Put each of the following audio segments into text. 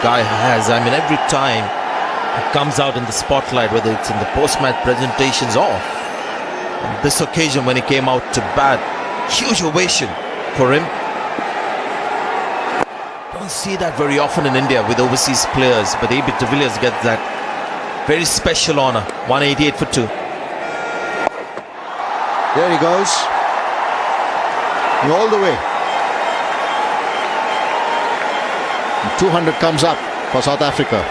guy has. I mean, every time he comes out in the spotlight, whether it's in the post-match presentations or on this occasion when he came out to bat, huge ovation for him. Don't see that very often in India with overseas players, but AB de Villiers gets that very special honor. 188 for 2. There he goes. All the way. 200 comes up for South Africa.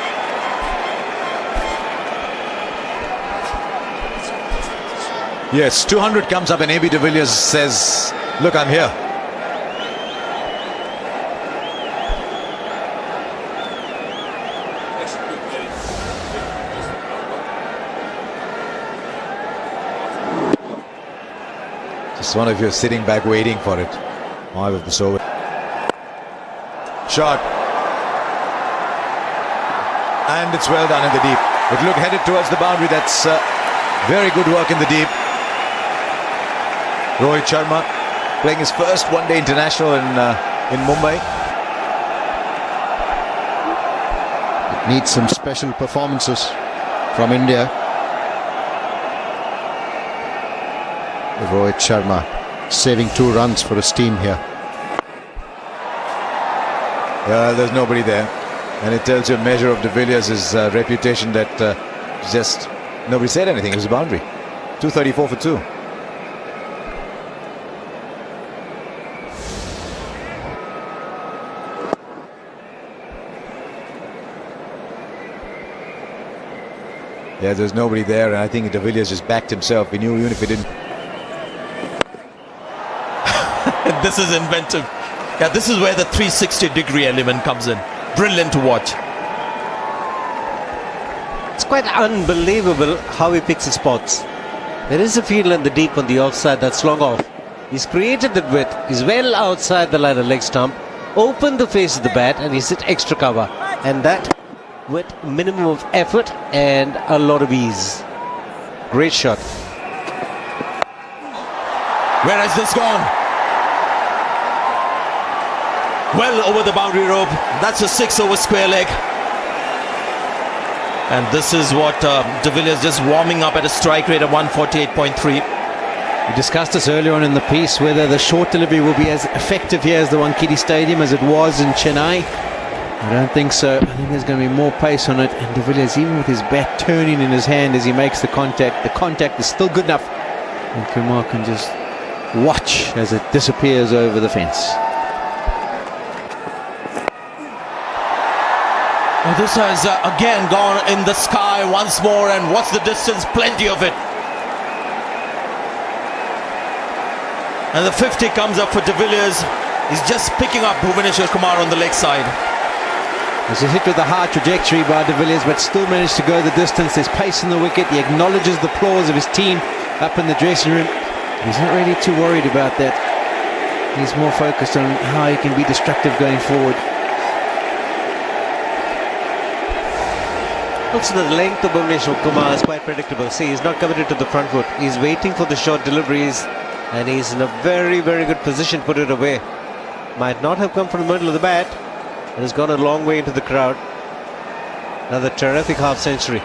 Yes, 200 comes up and AB de Villiers says, look, I'm here. Just one of you sitting back waiting for it. All of this over. Shot. And it's well done in the deep. It looked headed towards the boundary. That's very good work in the deep. Rohit Sharma playing his first one-day international in Mumbai. It needs some special performances from India. Rohit Sharma saving 2 runs for his team here. There's nobody there, and it tells you a measure of de Villiers' reputation that just nobody said anything. It was a boundary. 234 for 2. Yeah, there's nobody there, and I think de Villiers just backed himself. He knew even if he didn't. This is inventive. Yeah, this is where the 360-degree element comes in. Brilliant to watch. It's quite unbelievable how he picks his spots. There is a field in the deep on the offside that's long off. He's created that width. He's well outside the line of leg stump. Opened the face of the bat and he's hit extra cover. And that with minimum of effort and a lot of ease. Great shot. Where has this gone? Well over the boundary rope. That's a 6 over square leg. And this is what de Villiers just warming up at a strike rate of 148.3. We discussed this earlier on in the piece, whether the short delivery will be as effective here as the Wankhede Stadium as it was in Chennai. I don't think so. I think there's going to be more pace on it. And de Villiers, even with his bat turning in his hand as he makes the contact is still good enough. And Kumar can just watch as it disappears over the fence. Oh, this has again gone in the sky once more, and what's the distance? Plenty of it. And the 50 comes up for de Villiers. He's just picking up Bhuvaneshwar Kumar on the leg side. There's a hit with a high trajectory by de Villiers, but still managed to go the distance. There's pace in the wicket. He acknowledges the applause of his team up in the dressing room. He's not really too worried about that. He's more focused on how he can be destructive going forward. Also, the length of Bhuvaneshwar Kumar is quite predictable. See, he's not committed to the front foot. He's waiting for the short deliveries, and he's in a very, very good position to put it away. Might not have come from the middle of the bat, and has gone a long way into the crowd. Another terrific half century.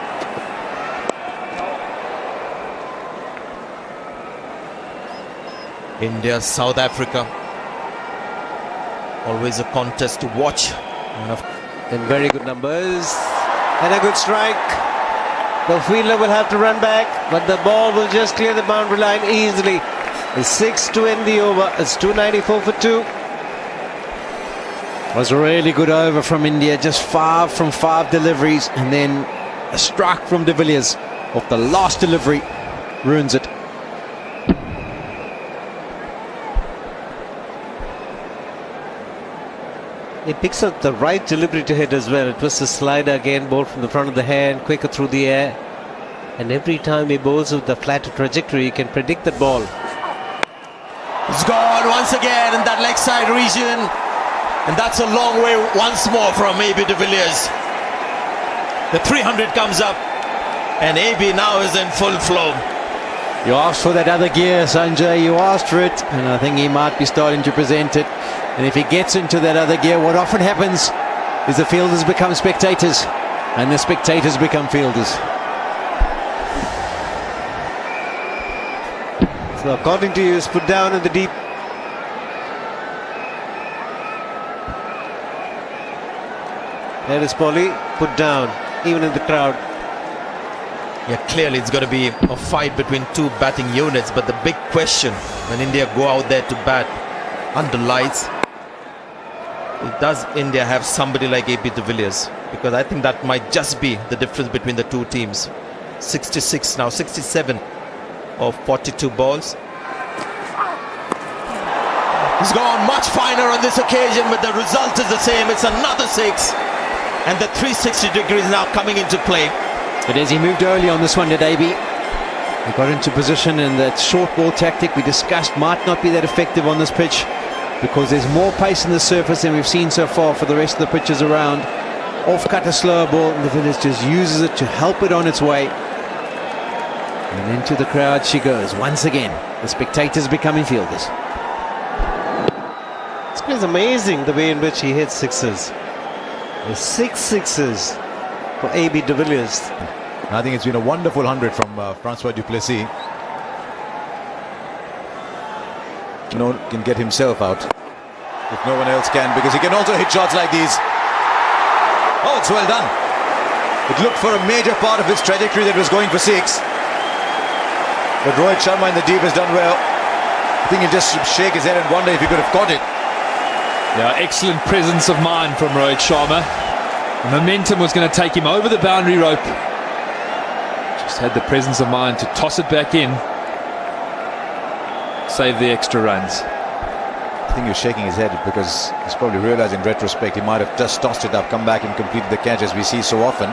India, South Africa. Always a contest to watch. And very good numbers. And a good strike. The fielder will have to run back, but the ball will just clear the boundary line easily. It's 6 to end the over. It's 294 for 2. Was a really good over from India, just 5 from 5 deliveries, and then a strike from de Villiers off the last delivery ruins it. He picks up the right delivery to hit as well. It was a slider again, bowled from the front of the hand, quicker through the air. And every time he bowls with the flatter trajectory, you can predict that ball. It's gone once again in that leg side region. And that's a long way once more from AB de Villiers. The 300 comes up, and AB now is in full flow. You asked for that other gear, Sanjay. You asked for it, and I think he might be starting to present it. And if he gets into that other gear, what often happens is the fielders become spectators and the spectators become fielders. So according to you, is put down in the deep. There is Polly, put down, even in the crowd. Yeah, clearly it's going to be a fight between two batting units, but the big question when India go out there to bat under lights, does India have somebody like AB de Villiers? Because I think that might just be the difference between the two teams. 66 now, 67 of 42 balls. He's gone much finer on this occasion, but the result is the same. It's another 6, and the 360 degrees now coming into play. But as he moved early on this one, did AB? He got into position, and that short ball tactic we discussed might not be that effective on this pitch, because there's more pace in the surface than we've seen so far for the rest of the pitches around. Off-cut a slower ball, and the Villers just uses it to help it on its way. And into the crowd she goes once again. The spectators becoming fielders. It's amazing the way in which he hits sixes. There's 6 sixes for AB de Villiers. I think it's been a wonderful 100 from Francois du Plessis. No one can get himself out if no one else can, because he can also hit shots like these. Oh, it's well done. It looked for a major part of his trajectory that was going for 6. But Rohit Sharma in the deep has done well. I think he'll just shake his head and wonder if he could have caught it. Yeah, excellent presence of mind from Rohit Sharma. The momentum was going to take him over the boundary rope. Just had the presence of mind to toss it back in. Save the extra runs. I think he was shaking his head because he's probably realized in retrospect he might have just tossed it up, come back and completed the catch, as we see so often.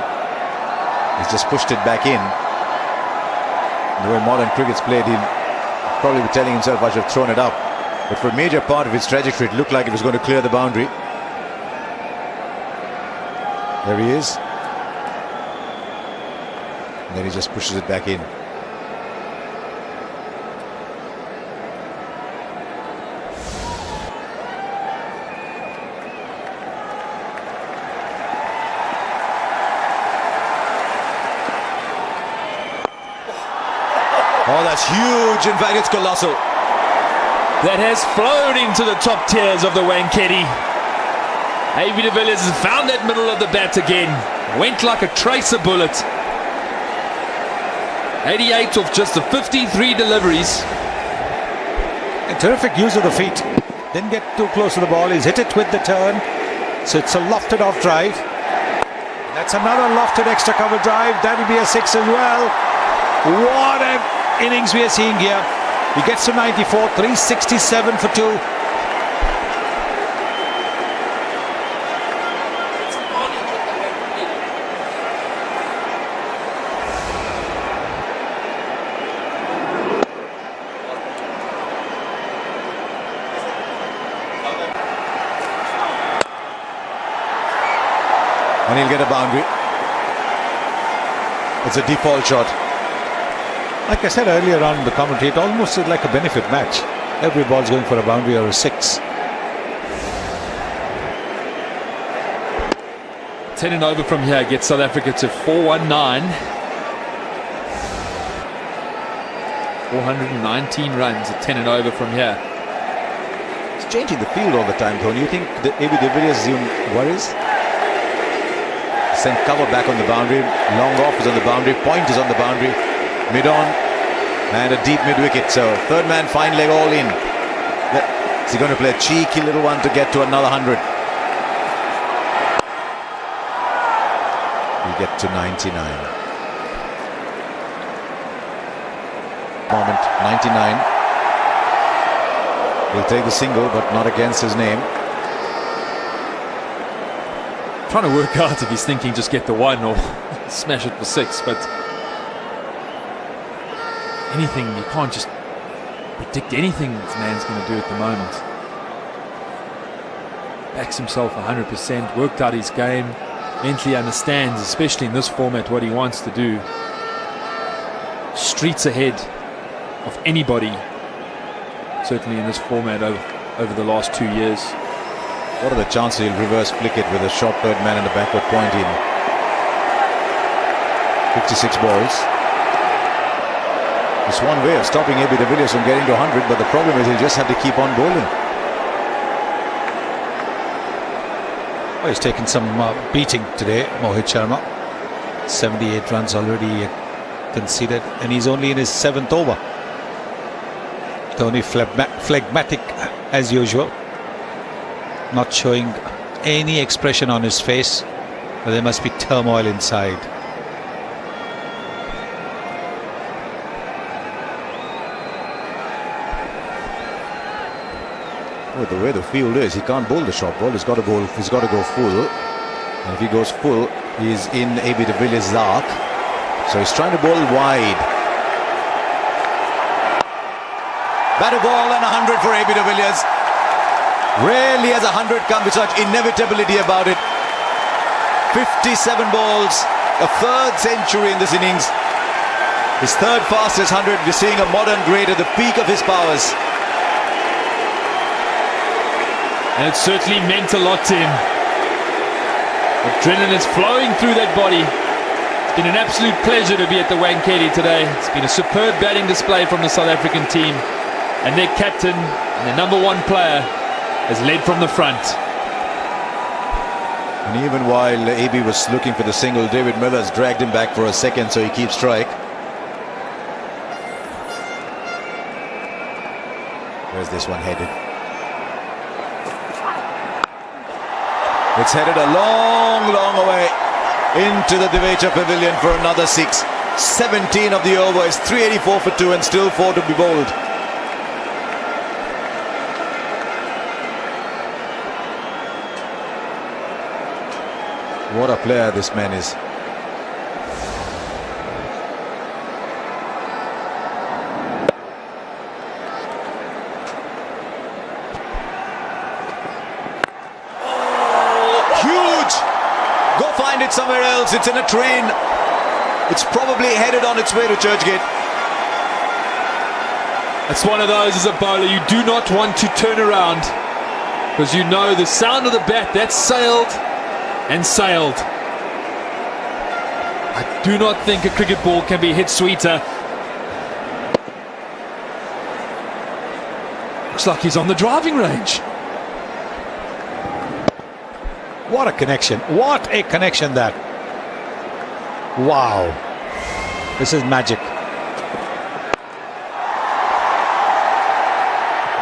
He's just pushed it back in. The way modern cricket's played, he'll probably be telling himself, I should have thrown it up. But for a major part of its trajectory, it looked like it was going to clear the boundary. There he is. And then he just pushes it back in. Oh, that's huge. In fact, it's colossal. That has flowed into the top tiers of the Wankhede. AB de Villiers has found that middle of the bat again. Went like a tracer bullet. 88 of just the 53 deliveries. A terrific use of the feet. Didn't get too close to the ball. He's hit it with the turn. So it's a lofted off drive. That's another lofted extra cover drive. That'll be a 6 as well. What an innings we are seeing here. He gets to 94, 367 for 2. And he'll get a boundary. It's a default shot. Like I said earlier on in the commentary, it almost is like a benefit match. Every ball's going for a boundary or a 6. 10 and over from here gets South Africa to 419. 419 runs at 10 and over from here. It's changing the field all the time, Tony. You think that AB de Villiers worries? Sent cover back on the boundary. Long off is on the boundary. Point is on the boundary. Mid on and a deep mid wicket. So third man, fine leg, all in. Is he going to play a cheeky little one to get to another 100? We get to 99. Moment 99. He'll take the single, but not against his name. Trying to work out if he's thinking just get the 1 or smash it for 6, but anything, you can't just predict anything this man's going to do at the moment. Backs himself 100%, worked out his game, mentally understands, especially in this format, what he wants to do. Streets ahead of anybody, certainly in this format over the last 2 years. What are the chances he'll reverse flick it with a short third man and a backward point in? 56 balls. It's one way of stopping AB de Villiers from getting to 100, but the problem is he'll just have to keep on bowling. Well, he's taken some beating today, Mohit Sharma. 78 runs already conceded, and he's only in his 7th over. Tony phlegmatic as usual, not showing any expression on his face, but there must be turmoil inside. Well, the way the field is, he can't bowl the short ball. He's got to go full. And if he goes full, he's in AB de Villiers' arc. So he's trying to bowl wide. Batted ball and 100 for AB de Villiers. Rarely has 100 come with such inevitability about it. 57 balls, a third century in this innings. His third fastest 100. We're seeing a modern great at the peak of his powers. And it certainly meant a lot to him. Adrenaline is flowing through that body. It's been an absolute pleasure to be at the Wankhede today. It's been a superb batting display from the South African team. And their captain and their #1 player has led from the front. And even while AB was looking for the single, David Miller's dragged him back for a second so he keeps strike. Where's this one headed? It's headed a long, long way into the Devecha Pavilion for another 6. 17 of the over is 384 for 2 and still 4 to be bowled. What a player this man is. It somewhere else. It's in a train. It's probably headed on its way to Churchgate. It's one of those as a bowler you do not want to turn around, because you know the sound of the bat, that's sailed and sailed. I do not think a cricket ball can be hit sweeter. Looks like he's on the driving range. What a connection. What a connection that. Wow. This is magic.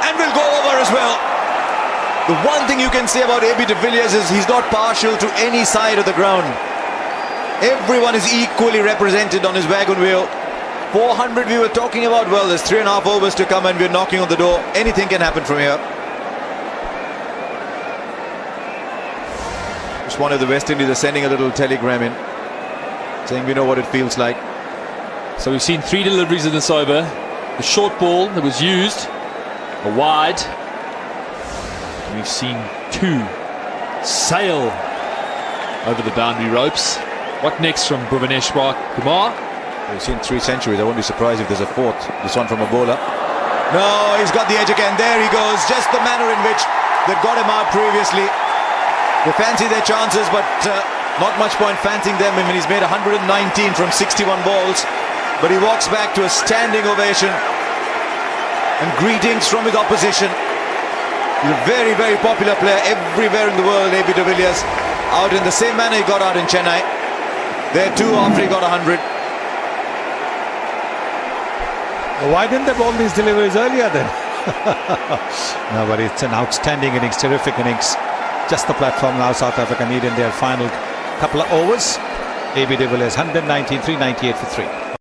And will go over as well. The one thing you can say about AB de Villiers is he's not partial to any side of the ground. Everyone is equally represented on his wagon wheel. 400 we were talking about. Well, there's 3.5 overs to come and we're knocking on the door. Anything can happen from here. One of the West Indies are sending a little telegram in saying we know what it feels like. So we've seen 3 deliveries in this over. The short ball that was used, a wide. And we've seen 2 sail over the boundary ropes. What next from Bhuvaneshwar Kumar? We've seen 3 centuries. I won't be surprised if there's a 4th. This one from a bowler. No, he's got the edge again. There he goes. Just the manner in which they've got him out previously. They fancy their chances, but not much point fancying them. I mean, he's made 119 from 61 balls, but he walks back to a standing ovation and greetings from his opposition. He's a very, very popular player everywhere in the world, AB de Villiers. Out in the same manner he got out in Chennai. There too after he got 100. Why didn't they bowl these deliveries earlier then? No, but it's an outstanding innings, terrific innings. Just the platform now South Africa need in their final couple of overs. AB de Villiers 119, 398 for 3.